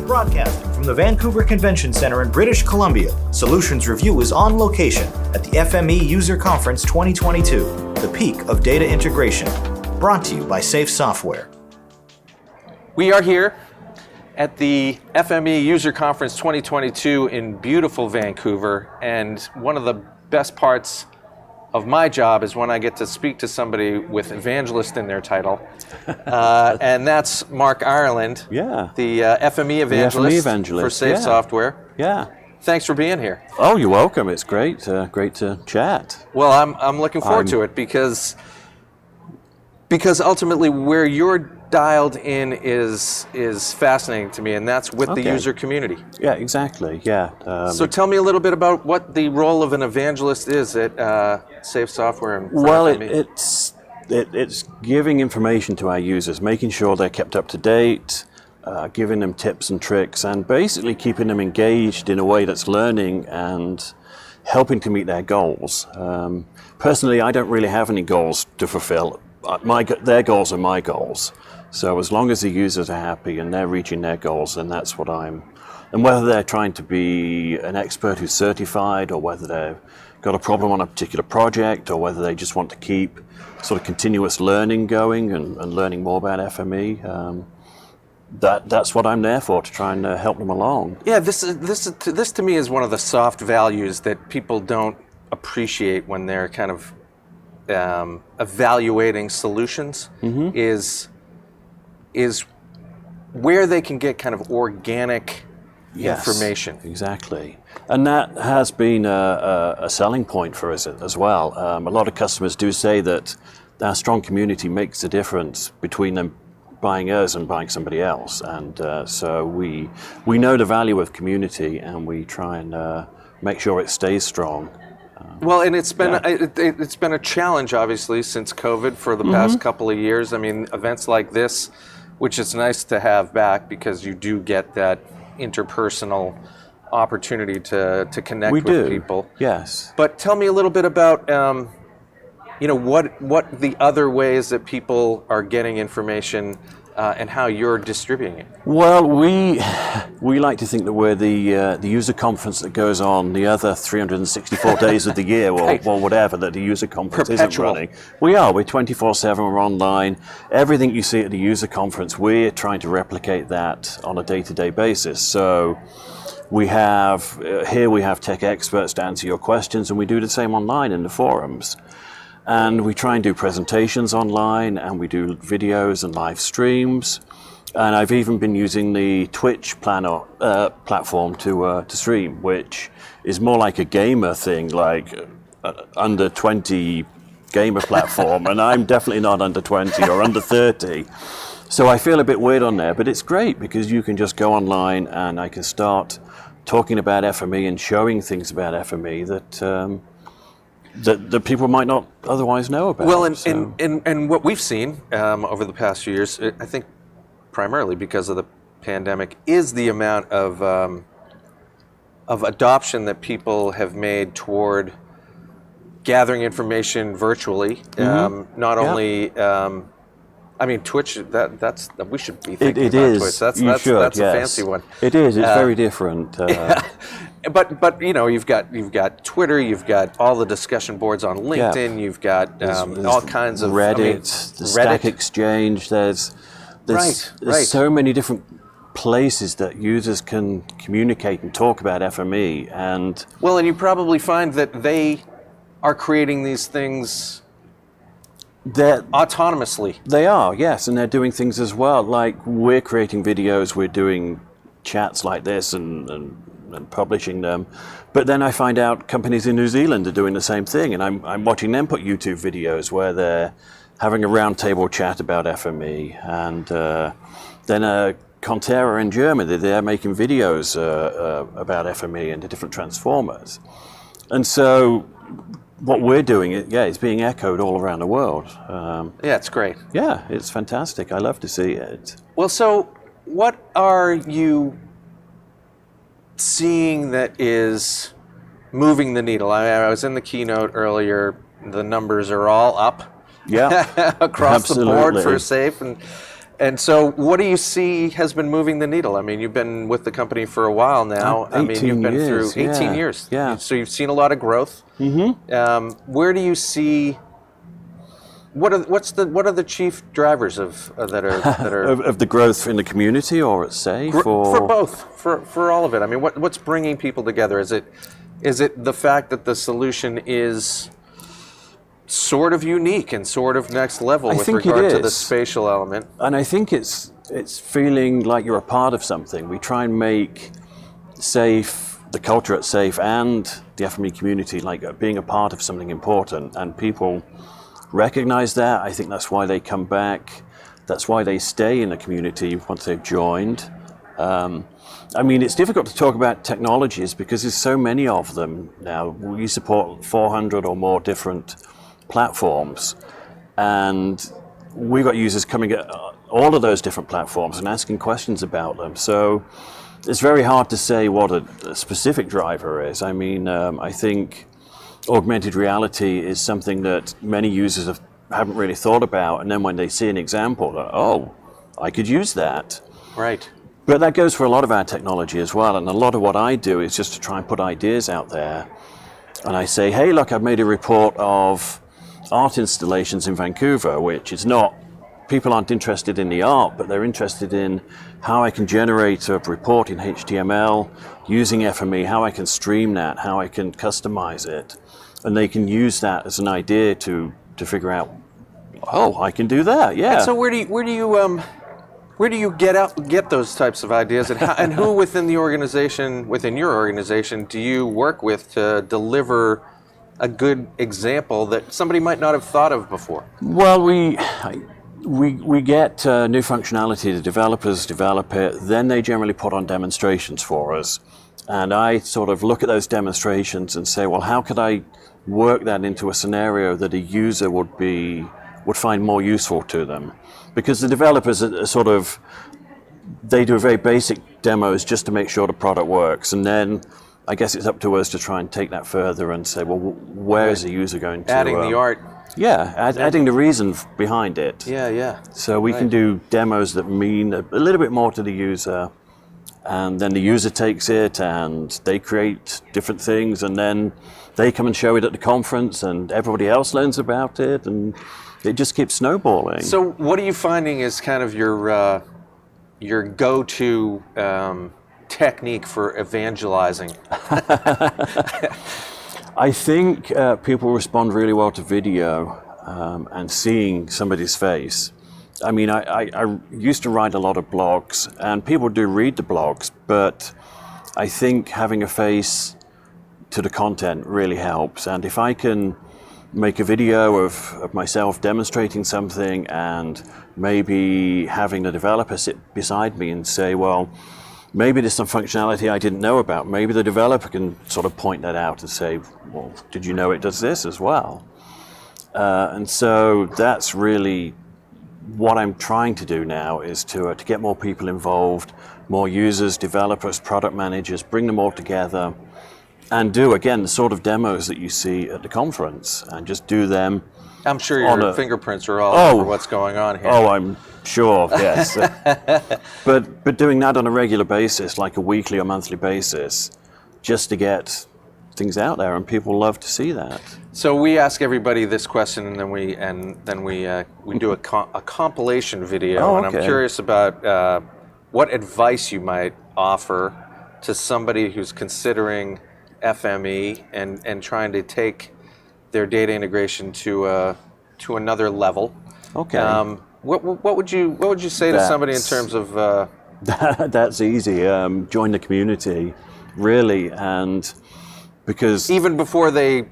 Broadcasting from the Vancouver Convention Center in British Columbia, Solutions Review is on location at the FME User Conference 2022, the peak of data integration. Brought to you by Safe Software. We are here at the FME User Conference 2022 in beautiful Vancouver, and one of the best parts of my job is when I get to speak to somebody with Evangelist in their title, and that's Mark Ireland, the FME Evangelist for Safe Software. Thanks for being here. Oh, you're welcome. It's great, great to chat. Well, I'm looking forward to it because ultimately where you're dialed in is fascinating to me, and that's with the user community. Yeah, exactly. Yeah. So tell me a little bit about what the role of an evangelist is at Safe Software. And it's giving information to our users, making sure they're kept up to date, giving them tips and tricks, and basically keeping them engaged in a way that's learning and helping to meet their goals. Personally, I don't really have any goals to fulfill. Their goals are my goals. So as long as the users are happy and they're reaching their goals, then that's what and whether they're trying to be an expert who's certified, or whether they've got a problem on a particular project, or whether they just want to keep sort of continuous learning going and learning more about FME, that's what I'm there for, to try and help them along. Yeah, this to me is one of the soft values that people don't appreciate when they're kind of evaluating solutions, is where they can get kind of organic information. Exactly. And that has been a selling point for us as well. A lot of customers do say that our strong community makes a difference between them buying us and buying somebody else. And so we know the value of community, and we try and make sure it stays strong. Well, and it's been a challenge, obviously, since COVID for the past couple of years. I mean, events like this, which is nice to have back because you do get that interpersonal opportunity to connect with people. Yes. But tell me a little bit about, what the other ways that people are getting information and how you're distributing it. Well, we like to think that we're the user conference that goes on the other 364 days of the year, or whatever, that the user conference isn't running. We're 24/7, we're online. Everything you see at the user conference, we're trying to replicate that on a day-to-day basis. So we have tech experts to answer your questions, and we do the same online in the forums. And we try and do presentations online, and we do videos and live streams. And I've even been using the Twitch platform to stream, which is more like a gamer thing, like under 20 gamer platform. And I'm definitely not under 20 or under 30. So I feel a bit weird on there, but it's great because you can just go online and I can start talking about FME and showing things about FME that people might not otherwise know about. Well, and what we've seen over the past few years, I think primarily because of the pandemic, is the amount of adoption that people have made toward gathering information virtually. Not only, I mean, Twitch. We should be thinking about Twitch. That's a fancy one. It is. It's very different. But you've got Twitter, you've got all the discussion boards on LinkedIn, you've got all kinds of Reddit, the Stack Exchange. There's so many different places that users can communicate and talk about FME, and you probably find that they are creating these things autonomously. They are, yes, and they're doing things as well. Like, we're creating videos, we're doing chats like this and publishing them, but then I find out companies in New Zealand are doing the same thing, and I'm watching them put YouTube videos where they're having a roundtable chat about FME, and then Conterra in Germany, they're making videos about FME and the different transformers, and so what we're doing, is being echoed all around the world. It's great. Yeah, it's fantastic. I love to see it. Well, so what are you seeing that is moving the needle? I was in the keynote earlier. The numbers are all up. Yeah, across the board for Safe, and And so what do you see has been moving the needle? I mean, you've been with the company for a while now. 18 I mean, you've been years, through 18 yeah. years. Yeah. So you've seen a lot of growth. Where do you see, what are the chief drivers of that are of the growth in the community or at SAFE? for both, for all of it? I mean, what's bringing people together? Is it the fact that the solution is sort of unique and sort of next level with regard to the spatial element? And I think it's feeling like you're a part of something. We try and make SAFE, the culture at SAFE and the FME community, like being a part of something important, and people recognize that. I think that's why they come back. That's why they stay in the community once they've joined. I mean, it's difficult to talk about technologies because there's so many of them now. We support 400 or more different platforms, and we've got users coming at all of those different platforms and asking questions about them. So it's very hard to say what a specific driver is. I mean, I think augmented reality is something that many users haven't really thought about, and then when they see an example, oh, I could use that. Right. But that goes for a lot of our technology as well, and a lot of what I do is just to try and put ideas out there. And I say, hey, look, I've made a report of art installations in Vancouver, which is not, people aren't interested in the art, but they're interested in how I can generate a report in HTML using FME, how I can stream that, how I can customize it. And they can use that as an idea to figure out, oh, I can do that, yeah. And so where do you get those types of ideas, and who within your organization, do you work with to deliver a good example that somebody might not have thought of before? Well, we get new functionality, the developers develop it, then they generally put on demonstrations for us. And I sort of look at those demonstrations and say, well, how could I work that into a scenario that a user would find more useful to them? Because the developers are sort of, they do very basic demos just to make sure the product works. And then I guess it's up to us to try and take that further and say, well, where is the user going to? Adding the art. Yeah, adding the reason behind it. Yeah. So we can do demos that mean a little bit more to the user, and then the user takes it and they create different things, and then they come and show it at the conference and everybody else learns about it, and it just keeps snowballing. So what are you finding is kind of your go-to technique for evangelizing? I think people respond really well to video and seeing somebody's face. I mean, I used to write a lot of blogs, and people do read the blogs, but I think having a face to the content really helps. And if I can make a video of myself demonstrating something and maybe having the developer sit beside me and say, well, maybe there's some functionality I didn't know about. Maybe the developer can sort of point that out and say, well, did you know it does this as well? And so that's really what I'm trying to do now, is to get more people involved, more users, developers, product managers, bring them all together and do, again, the sort of demos that you see at the conference, and just do them. I'm sure your fingerprints are all over what's going on here. Oh, I'm sure, yes. But doing that on a regular basis, like a weekly or monthly basis, just to get things out there, and people love to see that. So we ask everybody this question, and then we do a compilation video, and I'm curious about what advice you might offer to somebody who's considering FME and trying to take their data integration to another level. Okay. What would you say to somebody in terms of? That's easy. Join the community, really, and because even before they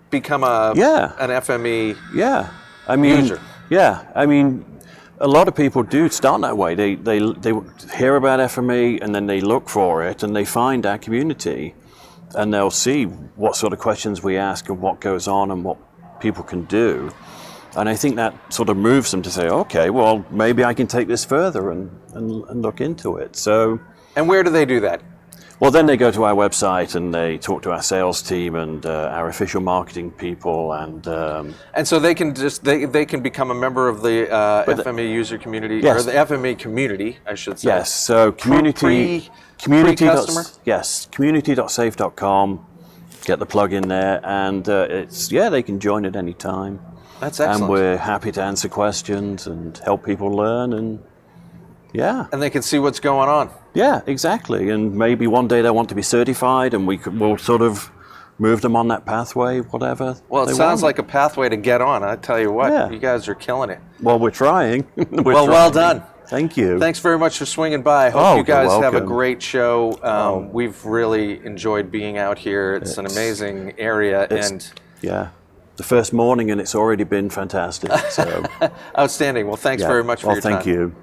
become an FME user. Yeah, I mean, a lot of people do start that way. They hear about FME and then they look for it and they find our community, and they'll see what sort of questions we ask and what goes on and what people can do. And I think that sort of moves them to say, okay, well, maybe I can take this further and look into it. So. And where do they do that? Well, then they go to our website and they talk to our sales team and our official marketing people, and so they can they can become a member of the FME user community, yes. or the FME community, I should say. Yes. So community customer. Yes, community.safe.com. Get the plug in there, and they can join at any time. That's excellent. And we're happy to answer questions and help people learn, and and they can see what's going on. Yeah, exactly. And maybe one day they want to be certified, and we'll sort of move them on that pathway, whatever. Well, it sounds like a pathway to get on. I tell you what, you guys are killing it. Well, we're trying. Well done. Thank you. Thanks very much for swinging by. I hope you guys have a welcome. great show. We've really enjoyed being out here. It's an amazing area, the first morning, and it's already been fantastic. So outstanding. Well, thanks very much for your time. Thank you.